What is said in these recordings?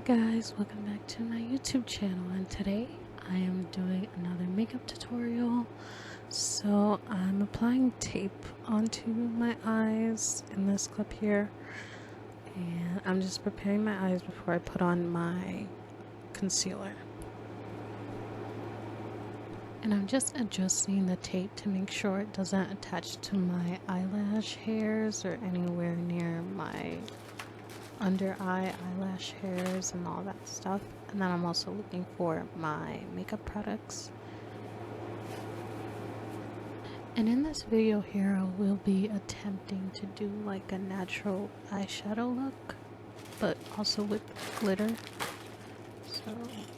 guys, welcome back to my YouTube channel, and today I am doing another makeup tutorial. So I'm applying tape onto my eyes in this clip here, and I'm just preparing my eyes before I put on my concealer. And I'm just adjusting the tape to make sure it doesn't attach to my eyelash hairs or anywhere near my under eye eyelash hairs and all that stuff. And then I'm also looking for my makeup products. And in this video here, I will be attempting to do like a natural eyeshadow look, but also with glitter. So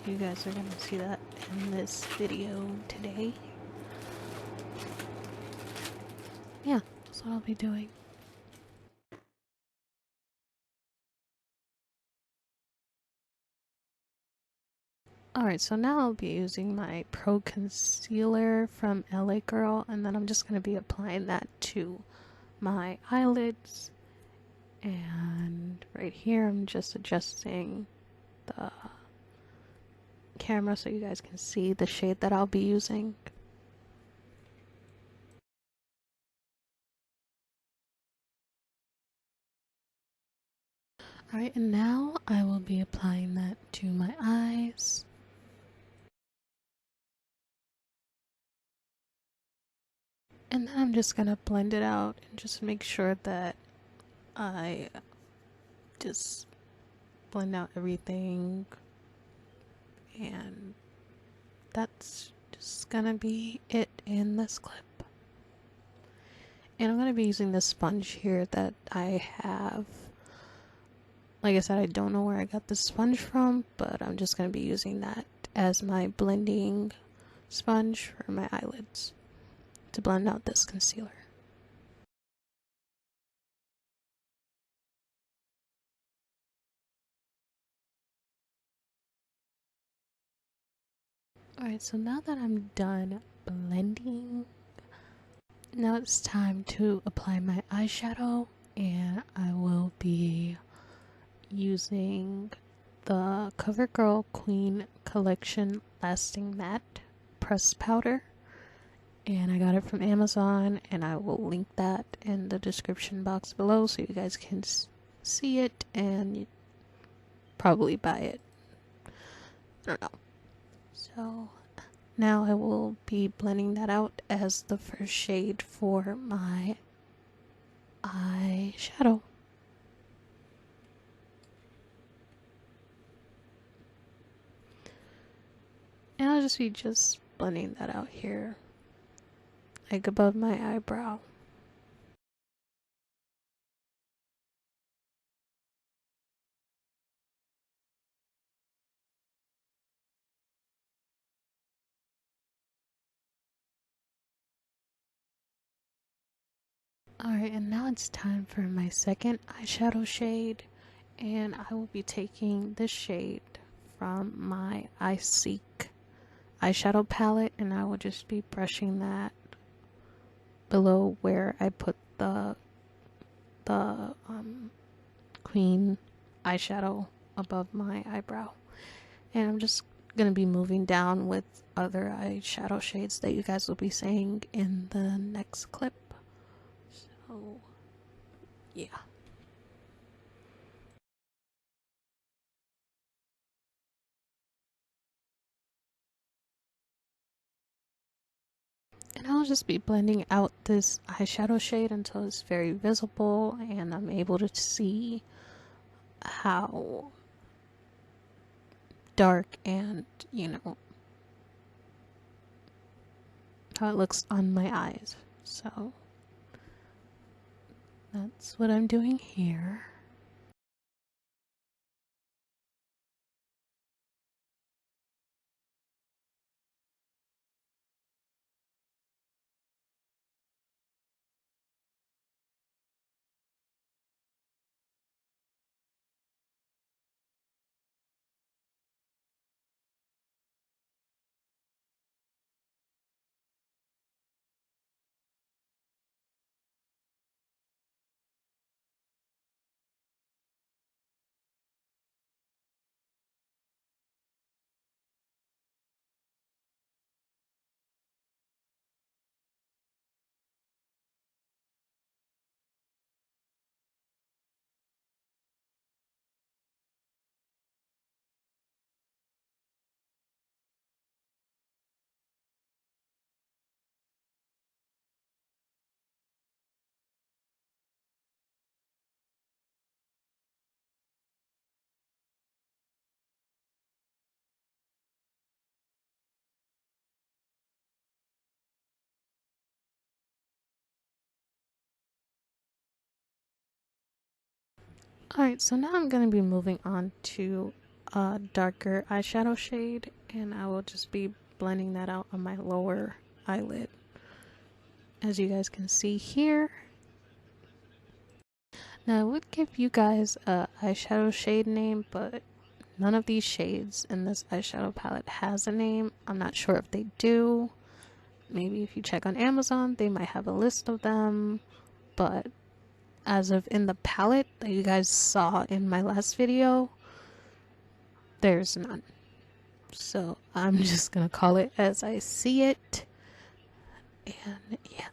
you guys are gonna see that in this video today. Yeah, that's what I'll be doing. Alright, so now I'll be using my Pro Concealer from LA Girl, and then I'm just going to be applying that to my eyelids. And right here, I'm just adjusting the camera so you guys can see the shade that I'll be using. Alright, and now I will be applying that to my eyes. And then I'm just going to blend it out and just make sure that I just blend out everything. And that's just gonna be it in this clip. And I'm gonna be using this sponge here that I have. Like I said, I don't know where I got this sponge from, but I'm just gonna be using that as my blending sponge for my eyelids to blend out this concealer. Alright, so now that I'm done blending, now it's time to apply my eyeshadow, and I will be using the CoverGirl Queen Collection Lasting Matte Pressed Powder, and I got it from Amazon, and I will link that in the description box below so you guys can see it and probably buy it. I don't know. So now I will be blending that out as the first shade for my eyeshadow. And I'll just be blending that out here, like above my eyebrow. Alright, and now it's time for my second eyeshadow shade, and I will be taking this shade from my iSeek eyeshadow palette, and I will just be brushing that below where I put the Queen eyeshadow above my eyebrow. And I'm just gonna be moving down with other eyeshadow shades that you guys will be seeing in the next clip. So, yeah. And I'll just be blending out this eyeshadow shade until it's very visible and I'm able to see how dark and, how it looks on my eyes. So that's what I'm doing here. Alright, so now I'm going to be moving on to a darker eyeshadow shade, and I will just be blending that out on my lower eyelid. As you guys can see here. Now I would give you guys a eyeshadow shade name, but none of these shades in this eyeshadow palette has a name. I'm not sure if they do. Maybe if you check on Amazon, they might have a list of them, but as of in the palette that you guys saw in my last video, there's none. So I'm just gonna call it as I see it. And yeah.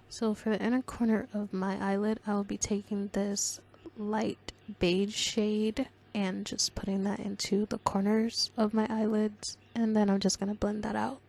So for the inner corner of my eyelid, I will be taking this light beige shade and just putting that into the corners of my eyelids, and then I'm just going to blend that out.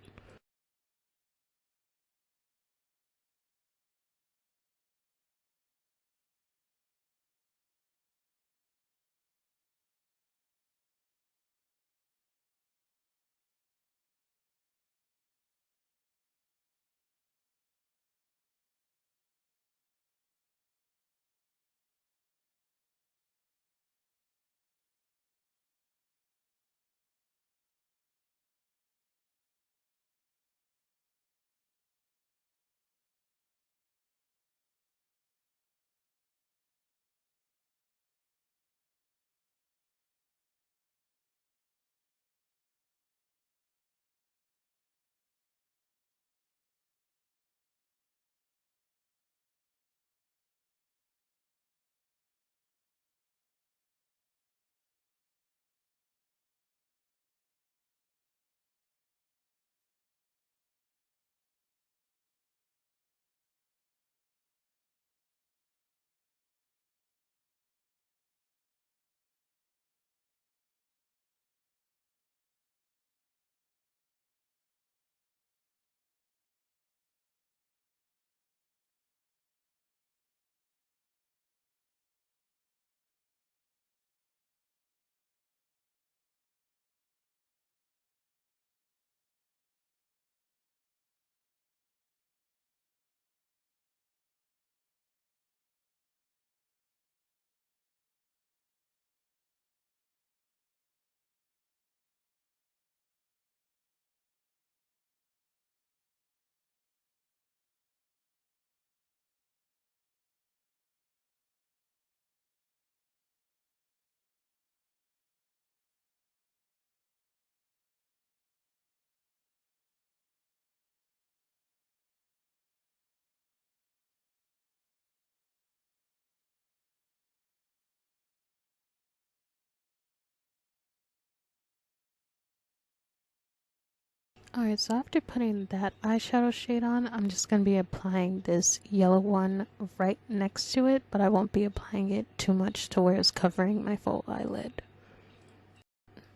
Alright, so after putting that eyeshadow shade on, I'm just going to be applying this yellow one right next to it, but I won't be applying it too much to where it's covering my full eyelid.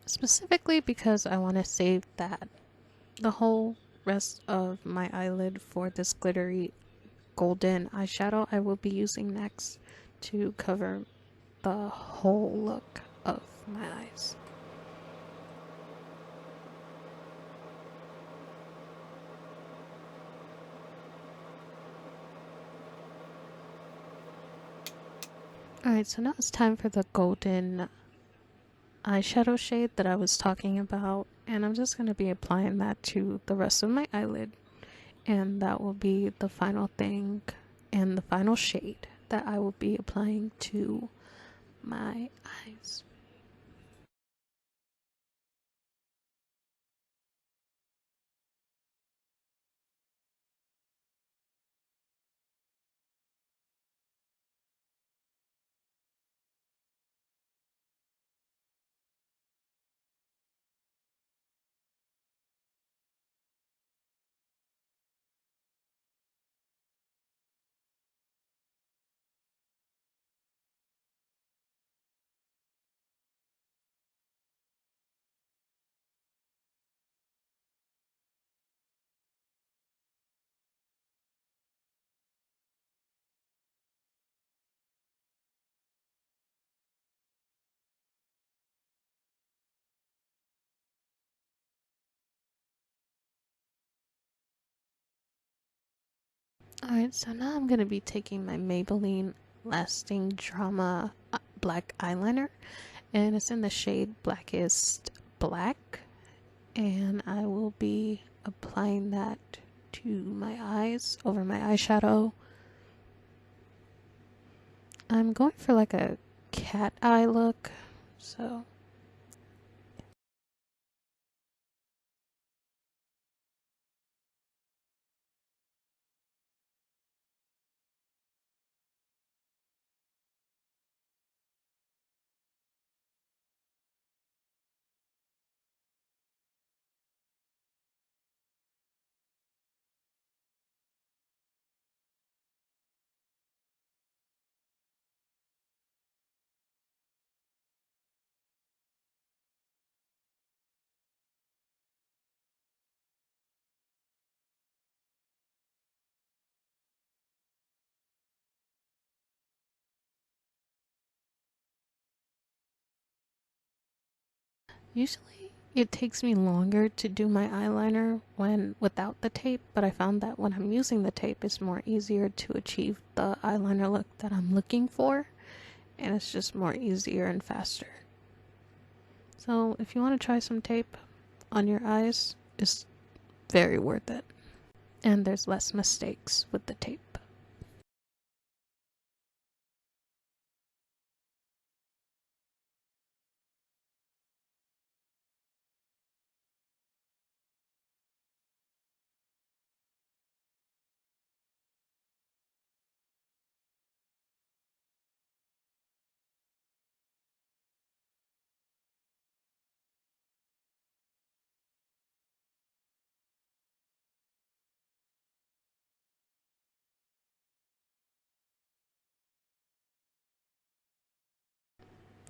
Specifically because I want to save the whole rest of my eyelid for this glittery golden eyeshadow I will be using next to cover the whole look of my eyes. Alright, so now it's time for the golden eyeshadow shade that I was talking about, and I'm just going to be applying that to the rest of my eyelid, and that will be the final thing and the final shade that I will be applying to my eyes. Alright, so now I'm gonna be taking my Maybelline Lasting Drama black eyeliner, and it's in the shade Blackest Black, and I will be applying that to my eyes over my eyeshadow. I'm going for like a cat eye look, so usually it takes me longer to do my eyeliner when without the tape, but I found that when I'm using the tape it's more easier to achieve the eyeliner look that I'm looking for, and it's just more easier and faster. So if you want to try some tape on your eyes, it's very worth it. And there's less mistakes with the tape.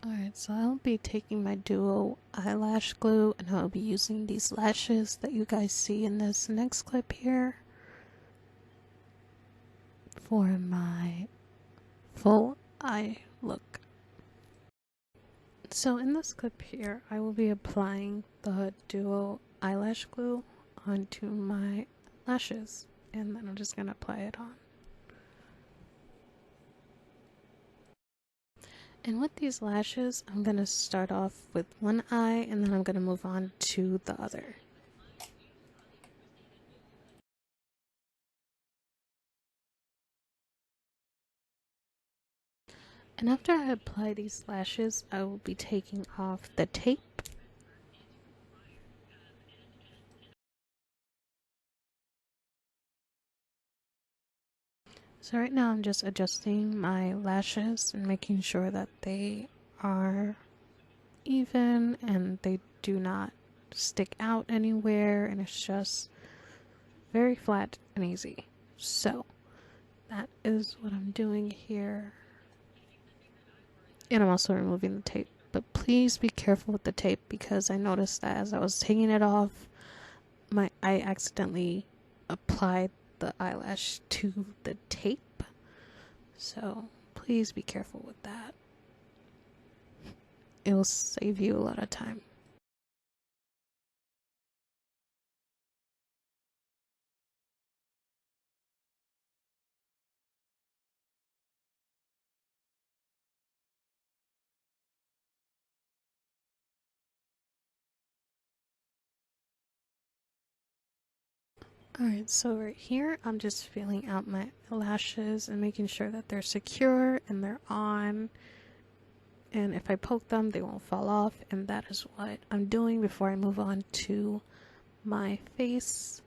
Alright, so I'll be taking my Duo eyelash glue and I'll be using these lashes that you guys see in this next clip here for my full eye look. So in this clip here, I will be applying the Duo eyelash glue onto my lashes, and then I'm just going to apply it on. And with these lashes, I'm going to start off with one eye and then I'm going to move on to the other. And after I apply these lashes, I will be taking off the tape. So right now I'm just adjusting my lashes and making sure that they are even and they do not stick out anywhere, and it's just very flat and easy. So that is what I'm doing here. And I'm also removing the tape, but please be careful with the tape because I noticed that as I was taking it off, I accidentally applied the eyelash to the tape, so please be careful with that. It will save you a lot of time. Alright, so right here, I'm just feeling out my lashes and making sure that they're secure and they're on. And if I poke them, they won't fall off. And that is what I'm doing before I move on to my face.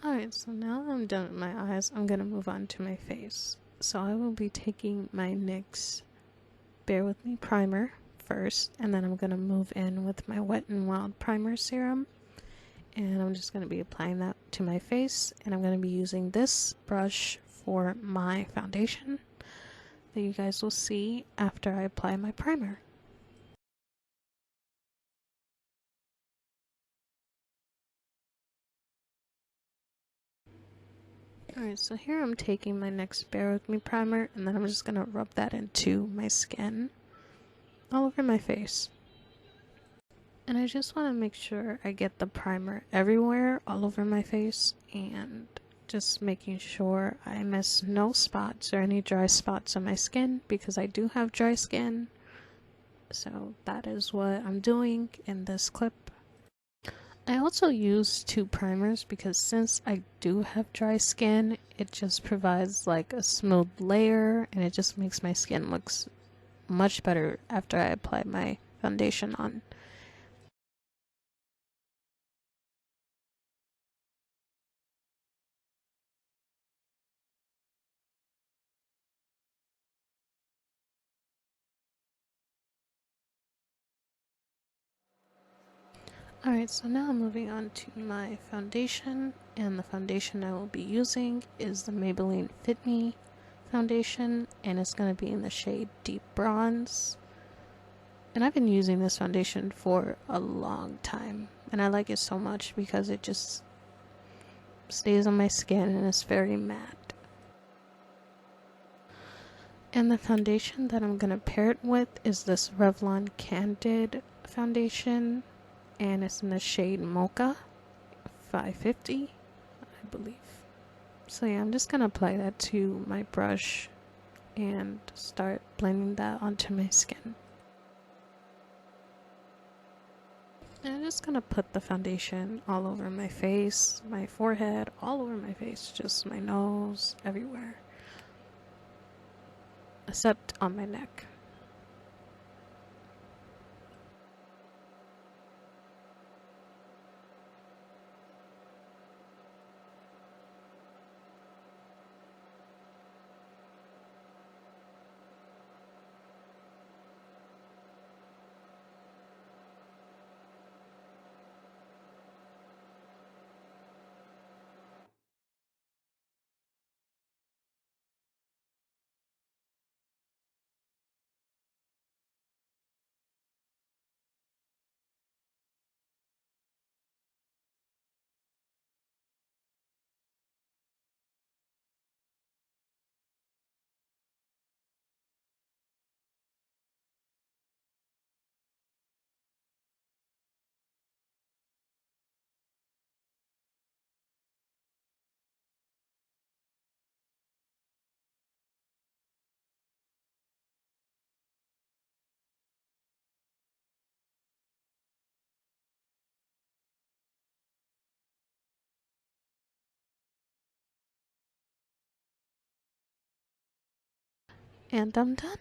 Alright, so now that I'm done with my eyes, I'm gonna move on to my face. So I will be taking my NYX Bear With Me primer first, and then I'm gonna move in with my Wet n Wild primer serum. And I'm just gonna be applying that to my face, and I'm gonna be using this brush for my foundation that you guys will see after I apply my primer. Alright, so here I'm taking my NYX Bear With Me primer, and then I'm just gonna rub that into my skin, all over my face. And I just want to make sure I get the primer everywhere, all over my face, and just making sure I miss no spots or any dry spots on my skin, because I do have dry skin. So that is what I'm doing in this clip. I also use two primers because since I do have dry skin, it just provides like a smooth layer, and it just makes my skin looks much better after I apply my foundation on. Alright, so now I'm moving on to my foundation, and the foundation I will be using is the Maybelline Fit Me foundation, and it's going to be in the shade Deep Bronze. And I've been using this foundation for a long time, and I like it so much because it just stays on my skin and it's very matte. And the foundation that I'm going to pair it with is this Revlon Candid foundation, and it's in the shade Mocha 550, I believe. So yeah, I'm just gonna apply that to my brush and start blending that onto my skin. And I'm just gonna put the foundation all over my face, my forehead, all over my face, just my nose, everywhere, except on my neck. And I'm done.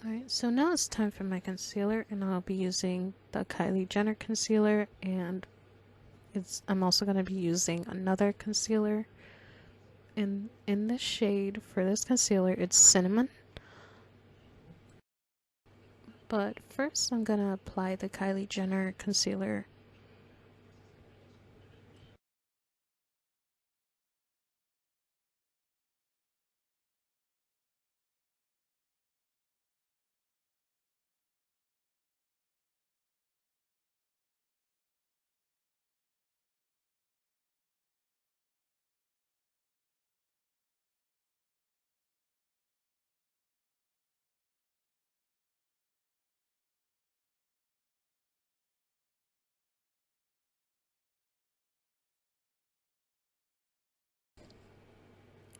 Alright, so now it's time for my concealer, and I'll be using the Kylie Jenner concealer, and I'm also going to be using another concealer. In this shade for this concealer, it's Cinnamon. But first I'm going to apply the Kylie Jenner concealer.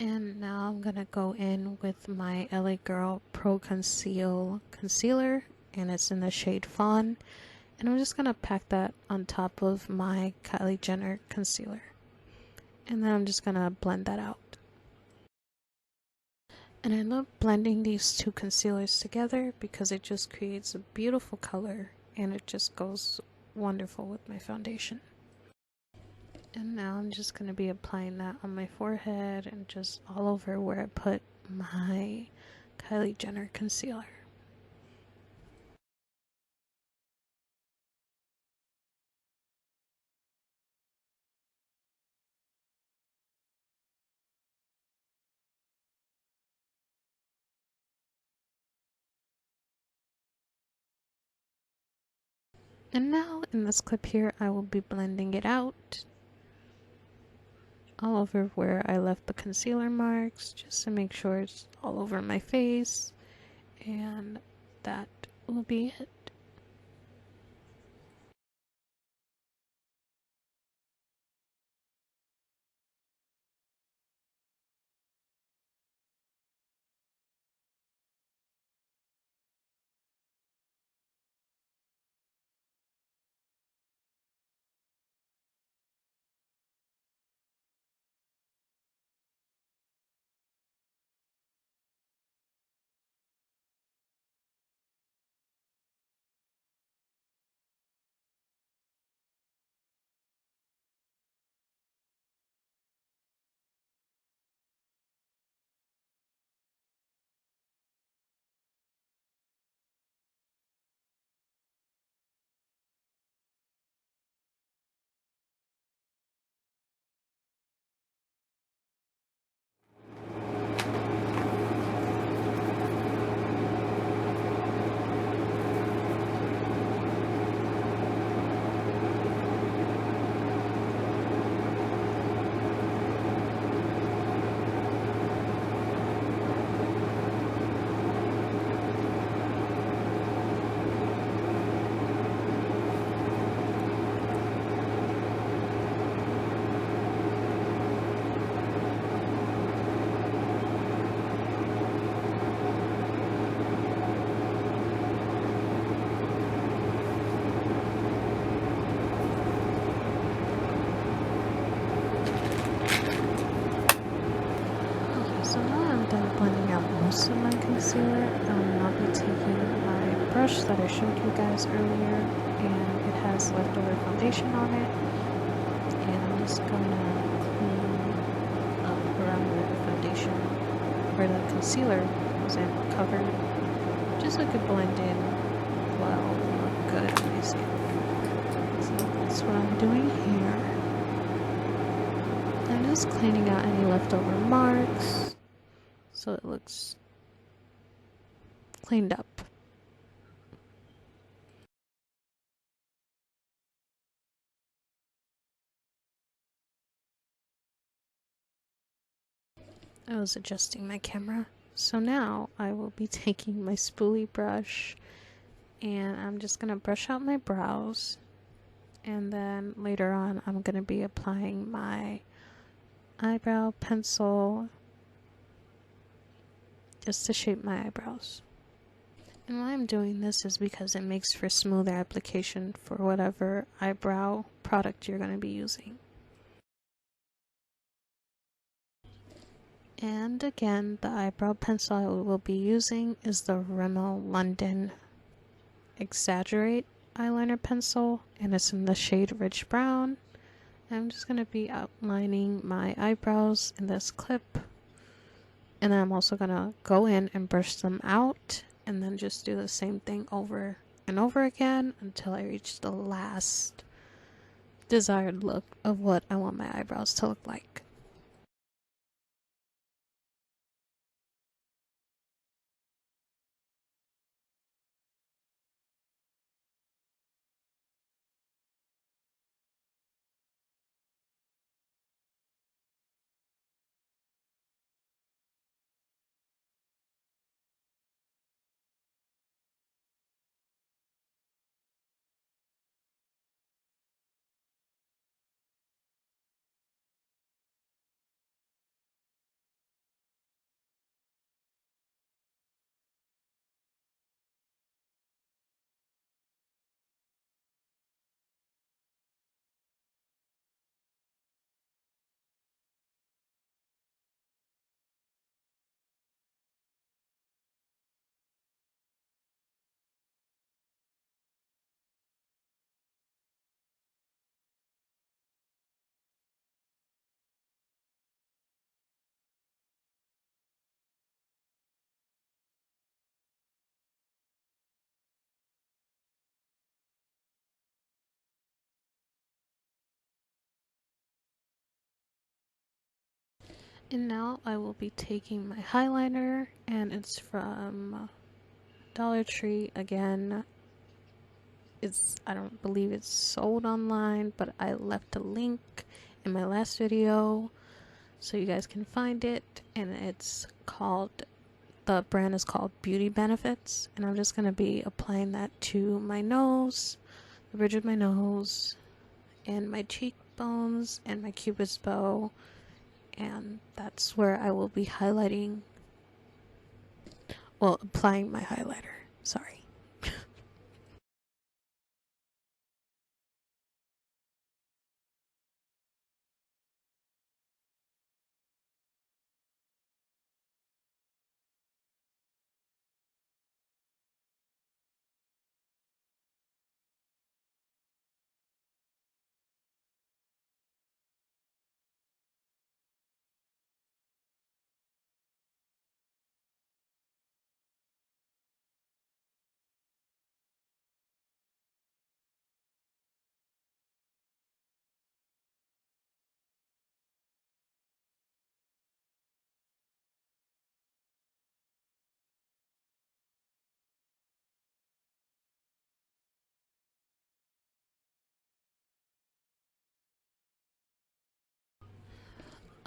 And now I'm going to go in with my LA Girl Pro Conceal concealer, and it's in the shade Fawn. And I'm just going to pack that on top of my Kylie Jenner concealer. And then I'm just going to blend that out. And I love blending these two concealers together because it just creates a beautiful color, and it just goes wonderful with my foundation. And now I'm just going to be applying that on my forehead and just all over where I put my Kylie Jenner concealer. And now in this clip here, I will be blending it out all over where I left the concealer marks, just to make sure it's all over my face, and that will be it. So now I'm done blending out most of my concealer. I'll be taking my brush that I showed you guys earlier, and it has leftover foundation on it, and I'm just gonna clean up around where the foundation, where the concealer wasn't covered, just so it could blend in well and look good on my skin. So that's what I'm doing here. I'm just cleaning out any leftover marks, so it looks cleaned up. I was adjusting my camera. So now I will be taking my spoolie brush, and I'm just going to brush out my brows, and then later on I'm going to be applying my eyebrow pencil just to shape my eyebrows. And why I'm doing this is because it makes for smoother application for whatever eyebrow product you're going to be using. And again, the eyebrow pencil I will be using is the Rimmel London Exaggerate eyeliner pencil, and it's in the shade Rich Brown. I'm just going to be outlining my eyebrows in this clip, and then I'm also going to go in and brush them out, and then just do the same thing over and over again until I reach the last desired look of what I want my eyebrows to look like. And now I will be taking my highlighter, and it's from Dollar Tree again. I don't believe it's sold online, but I left a link in my last video so you guys can find it, and the brand is called Beauty Benefits, and I'm just going to be applying that to my nose, the bridge of my nose, and my cheekbones, and my cupid's bow, and that's where I will be highlighting, well, applying my highlighter, sorry.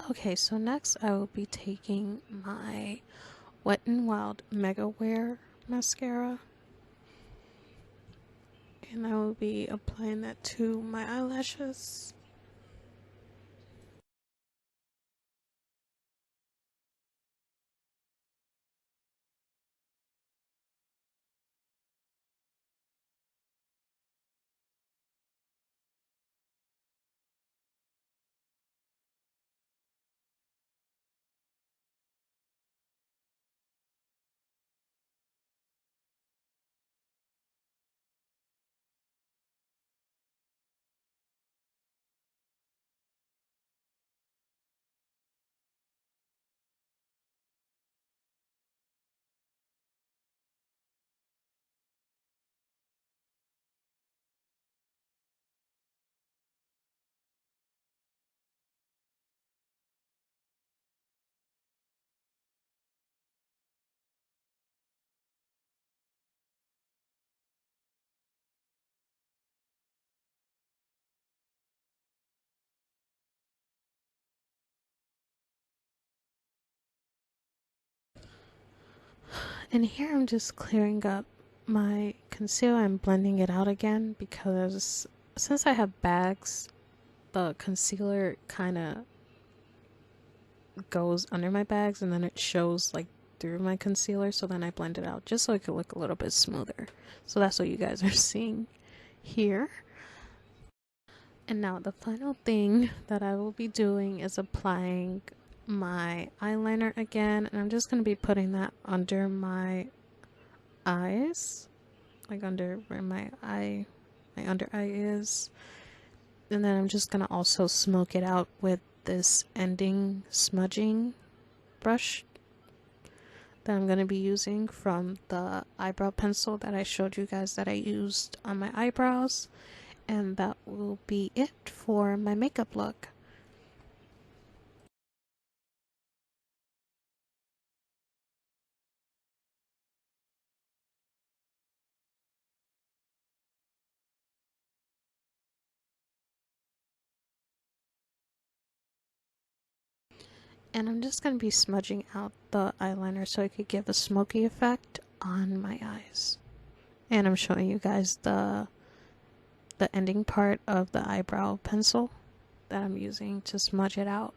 Okay, so next I will be taking my Wet n Wild Mega Wear mascara, and I will be applying that to my eyelashes. And here I'm just clearing up my concealer and blending it out again, because since I have bags, the concealer kind of goes under my bags and then it shows like through my concealer, so then I blend it out just so it could look a little bit smoother. So that's what you guys are seeing here. And now the final thing that I will be doing is applying my eyeliner again, and I'm just going to be putting that under my eyes, like under where my under eye is, and then I'm just going to also smoke it out with this ending smudging brush that I'm going to be using from the eyebrow pencil that I showed you guys that I used on my eyebrows. And that will be it for my makeup look. And I'm just going to be smudging out the eyeliner so it could give a smoky effect on my eyes. And I'm showing you guys the ending part of the eyebrow pencil that I'm using to smudge it out.